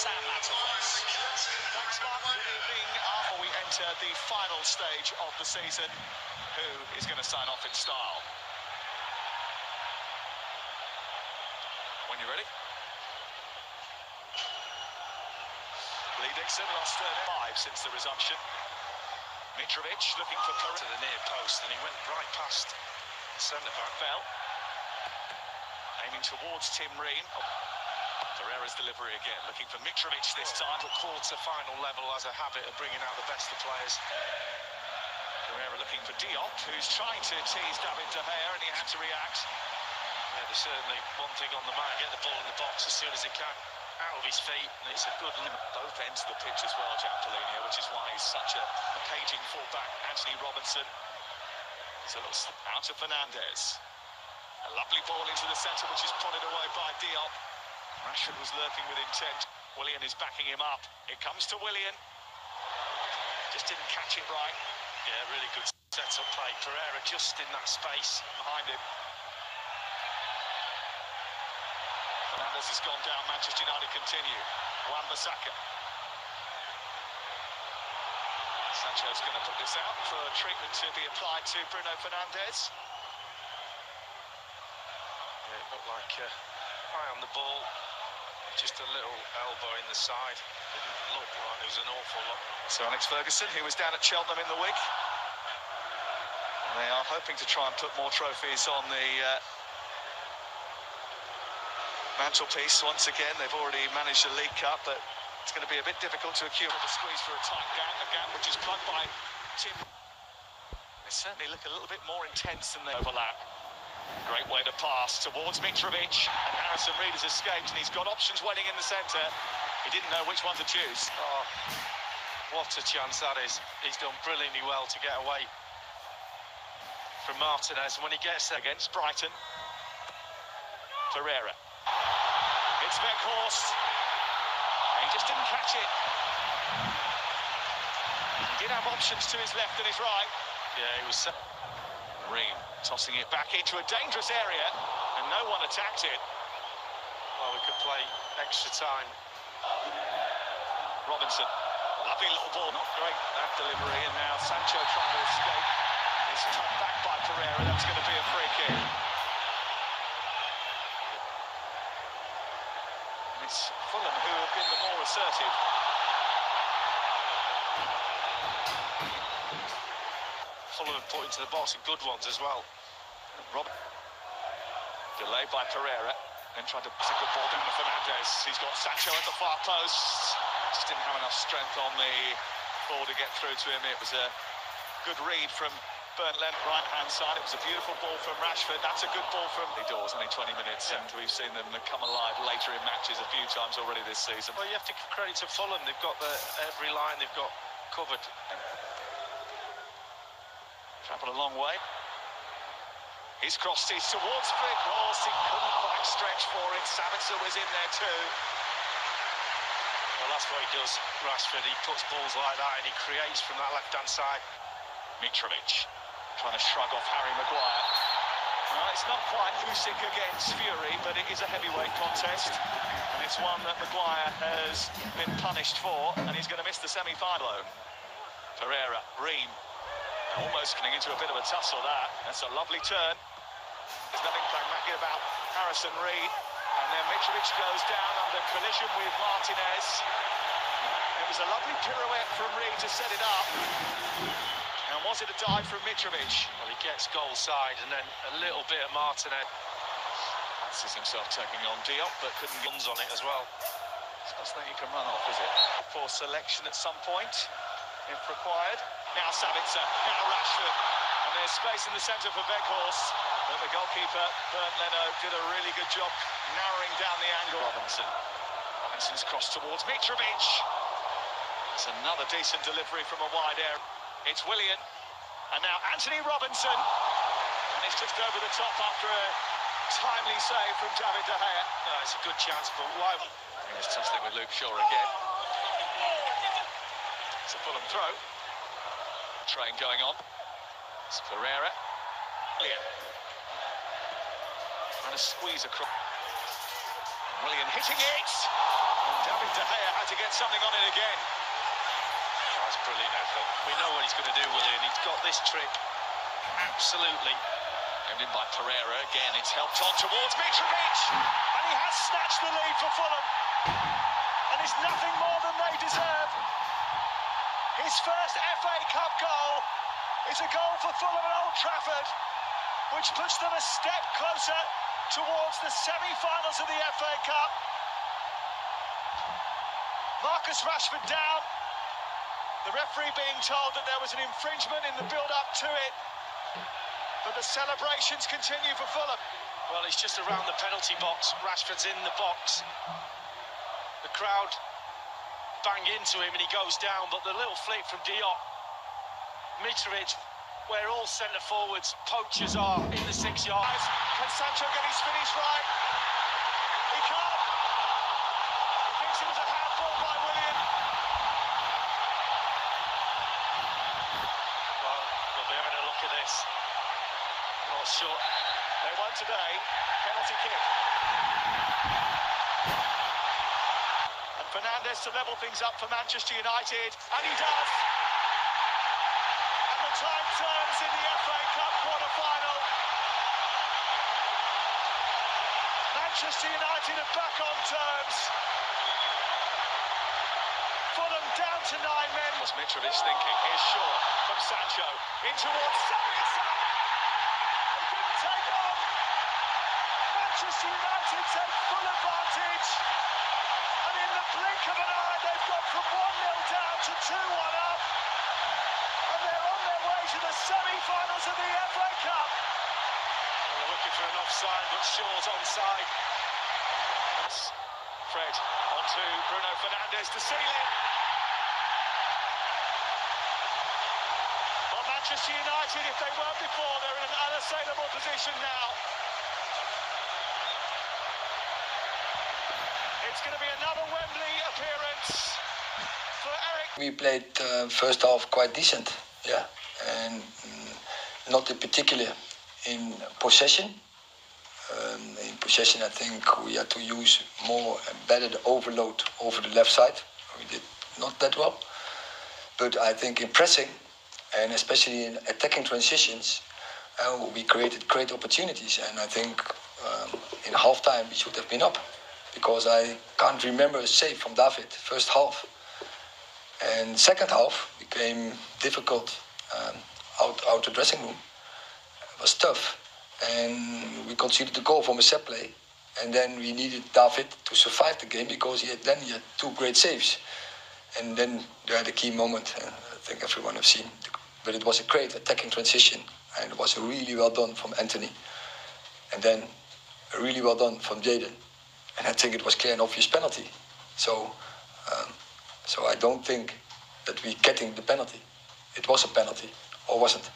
Thanks, Mark. Good evening. We enter the final stage of the season. Who is going to sign off in style? When you're ready. Lee Dixon lost 5 since the resumption. Mitrovic looking for to the near post, and he went right past the centre-back. Fell. Aiming towards Tim Ream. Ferreira's delivery again, looking for Mitrovic this time. The quarter-final level has a habit of bringing out the best of players. Ferreira looking for Diop, who's trying to tease David De Gea, and he had to react. Yeah, there's certainly one thing on the man, get the ball in the box as soon as he can, out of his feet, and it's a good limit. Both ends of the pitch as well, Capitulation, which is why he's such a caging fullback. Anthony Robinson. So out to Fernandes. A lovely ball into the centre, which is prodded away by Diop. Rashford was lurking with intent. Willian is backing him up. It comes to Willian. Just didn't catch it right. Yeah, really good set-up play. Pereira just in that space behind him. Fernandes has gone down. Manchester United continue. Wan-Bissaka. Sancho's going to put this out for treatment to be applied to Bruno Fernandes. Yeah, it looked like high on the ball, just a little elbow in the side. Didn't look like it was an awful lot. So Alex Ferguson, who was down at Cheltenham in the week, they are hoping to try and put more trophies on the mantelpiece once again. They've already managed the League Cup, but it's going to be a bit difficult to accumulate. The squeeze for a tight gap, which is plugged by Tim. They certainly look a little bit more intense than they overlap. Great way to pass towards Mitrovic, and Harrison Reed has escaped, and he's got options waiting in the centre. He didn't know which one to choose. Oh, what a chance that is. He's done brilliantly well to get away from Martinez. When he gets there against Brighton, Ferreira. It's Weghorst. He just didn't catch it. He did have options to his left and his right. Yeah, he was... Ream tossing it back into a dangerous area, and no one attacked it. Well, we could play extra time. Robinson, lovely little ball, not great that delivery, and now Sancho trying to escape. It's tugged back by Pereira. That's going to be a free kick. And it's Fulham who have been the more assertive. Fulham have put into the box some good ones as well. Delayed by Pereira, then tried to put a good ball down to Fernandes. He's got Sancho at the far post. Just didn't have enough strength on the ball to get through to him. It was a good read from Bernd Leno, right-hand side. It was a beautiful ball from Rashford. That's a good ball from the doors. Only 20 minutes, and we've seen them come alive later in matches a few times already this season. Well, you have to give credit to Fulham. They've got every line they've got covered. Travelled a long way. He's crossed it towards Weghorst. He couldn't quite stretch for it. Sabitzer was in there too. Well, that's what he does, Rashford. He puts balls like that and he creates from that left-hand side. Mitrovic trying to shrug off Harry Maguire. Well, it's not quite Usyk against Fury, but it is a heavyweight contest. And it's one that Maguire has been punished for, and he's going to miss the semi-final. Pereira, Ream. Almost getting into a bit of a tussle there. That's a lovely turn. There's nothing pragmatic about Harrison Reed. And then Mitrovic goes down under collision with Martinez. It was a lovely pirouette from Reed to set it up. And was it a dive from Mitrovic? Well, he gets goal side and then a little bit of Martinez. Fancies himself taking on Diop, but couldn't get guns on it as well. It's not something you can run off, is it? For selection at some point, if required. Now Sabitzer, now Rashford, and there's space in the centre for Weghorst, but the goalkeeper, Bernd Leno, did a really good job narrowing down the angle. Robinson's cross towards Mitrovic. It's another decent delivery from a wide area. It's Willian, and now Anthony Robinson, and it's just over the top after a timely save from David De Gea. No, it's a good chance, but why? He's tussling with Luke Shaw again. It's a Fulham throw. Train going on. It's Ferreira. Willian. Trying to squeeze across. Willian hitting it. And David De Gea had to get something on it again. That's brilliant effort. We know what he's going to do, Willian. He's got this trick. Absolutely. Aimed in by Pereira again. It's helped on towards Mitrovic. And he has snatched the lead for Fulham. And it's nothing more than they deserve. His first FA Cup goal is a goal for Fulham at Old Trafford, which puts them a step closer towards the semi-finals of the FA Cup. Marcus Rashford down. The referee being told that there was an infringement in the build-up to it. But the celebrations continue for Fulham. Well, he's just around the penalty box. Rashford's in the box. The crowd bang into him and he goes down, but the little flick from Diop. Mitrovic, where all centre forwards, poachers are in the 6 yards. Can Sancho get his finish right? He can't. He thinks it was a handball by Willian. Well, we'll be having a look at this. Not sure. They won today. Penalty kick. And Fernandes to level things up for Manchester United. And he does. And the tide turns in the FA Cup quarter-final. Manchester United are back on terms. Fulham down to 9 men. What's Mitrovic thinking? Here's Shaw from Sancho. In towards Sabitzer. He couldn't take on. Manchester United take full advantage. And in the blink of an eye, they've got from 1-0 down to 2-1 up. And they're on their way to the semi-finals of the FA Cup. Well, they're looking for an offside, but Shaw's onside. Fred onto Bruno Fernandes to seal it. Well, Manchester United, if they weren't before, they're in an unassailable position now. It's going to be another Wembley appearance for Eric. We played first half quite decent, yeah, and not in particular in possession. In possession, I think we had to use more and better the overload over the left side. We did not that well. But I think in pressing, and especially in attacking transitions, we created great opportunities. And I think in half-time we should have been up. Because I can't remember a save from David first half. And second half became difficult out the dressing room. It was tough. And we conceded the goal from a set play. And then we needed David to survive the game because he had 2 great saves. And then they had a key moment, and I think everyone has seen. But it was a great attacking transition. And it was really well done from Anthony. And then really well done from Jadon. And I think it was clear and obvious penalty. So I don't think that we're getting the penalty. It was a penalty, or wasn't.